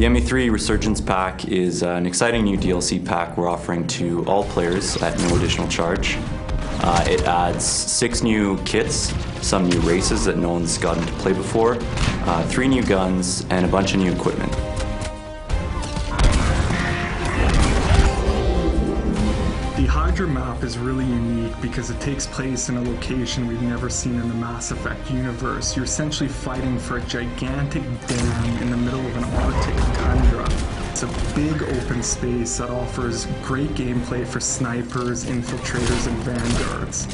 The ME3 Resurgence pack is an exciting new DLC pack we're offering to all players at no additional charge. It adds 6 new kits, some new races that no one's gotten to play before, 3 new guns, and a bunch of new equipment. The Hydra map is really unique because it takes place in a location we've never seen in the Mass Effect universe. You're essentially fighting for a gigantic dam in the middle of an Arctic tundra. It's a big open space that offers great gameplay for snipers, infiltrators, and vanguards.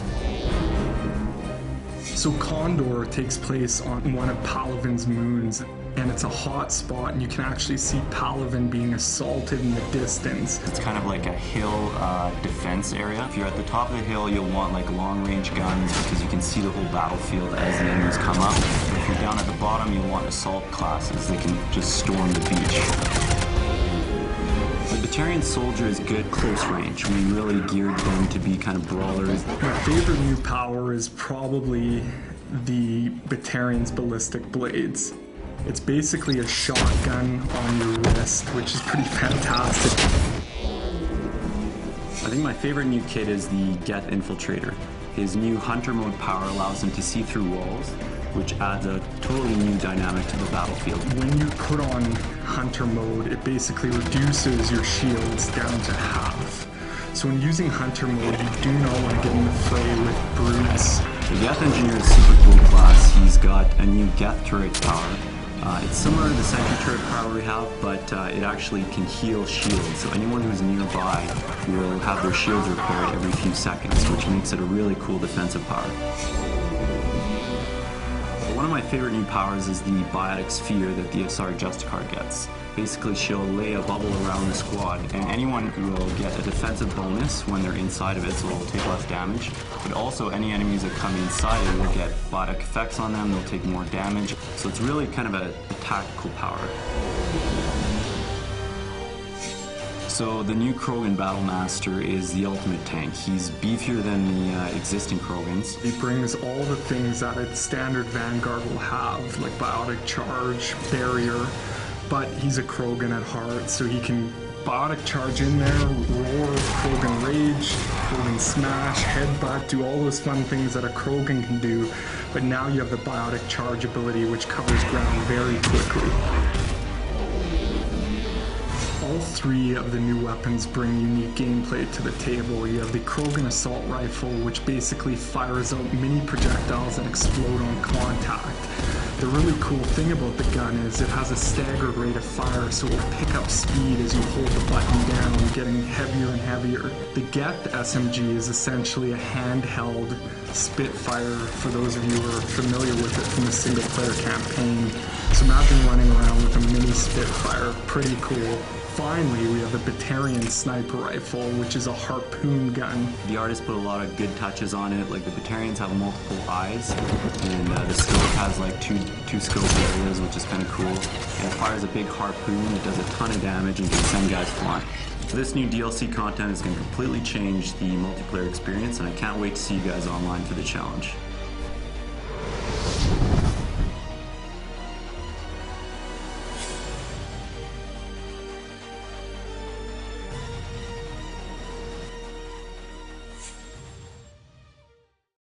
So Condor takes place on one of Palaven's moons, and it's a hot spot, and you can actually see Palaven being assaulted in the distance. It's kind of like a hill defense area. If you're at the top of the hill, you'll want like long-range guns because you can see the whole battlefield as the enemies come up. If you're down at the bottom, you'll want assault classes that can just storm the beach. The Batarian soldier is good close range. We really geared them to be kind of brawlers. My favorite new power is probably the Batarian's ballistic blades. It's basically a shotgun on your wrist, which is pretty fantastic. I think my favorite new kit is the Geth Infiltrator. His new hunter mode power allows him to see through walls, which adds a totally new dynamic to the battlefield. When you put on hunter mode, it basically reduces your shields down to half. So when using hunter mode, you do not want to get in the fray with brutes. The Geth Engineer is super cool class. He's got a new Geth turret power. It's similar to the sentry turret power we have, but it actually can heal shields. So anyone who's nearby will have their shields repaired every few seconds, which makes it a really cool defensive power. One of my favorite new powers is the biotic sphere that the SR Justicar gets. Basically, she'll lay a bubble around the squad, and anyone will get a defensive bonus when they're inside of it, so they'll take less damage. But also, any enemies that come inside it will get biotic effects on them, they'll take more damage. So it's really kind of a tactical power. So the new Krogan Battlemaster is the ultimate tank. He's beefier than the existing Krogans. He brings all the things that its standard Vanguard will have, like biotic charge, barrier, but he's a Krogan at heart, so he can biotic charge in there, roar, Krogan rage, Krogan smash, headbutt, do all those fun things that a Krogan can do, but now you have the biotic charge ability, which covers ground very quickly. All 3 of the new weapons bring unique gameplay to the table. You have the Krogan Assault Rifle, which basically fires out mini projectiles that explode on contact. The really cool thing about the gun is it has a staggered rate of fire, so it will pick up speed as you hold the button down, getting heavier and heavier. The Geth SMG is essentially a handheld Spitfire, for those of you who are familiar with it from the single-player campaign. So imagine running around with a mini Spitfire, pretty cool. Finally, we have the Batarian sniper rifle, which is a harpoon gun. The artist put a lot of good touches on it, like the Batarians have multiple eyes, and the scope has like two scope areas, which is kind of cool. And it fires a big harpoon, it does a ton of damage, and can send guys flying. So this new DLC content is going to completely change the multiplayer experience, and I can't wait to see you guys online for the challenge.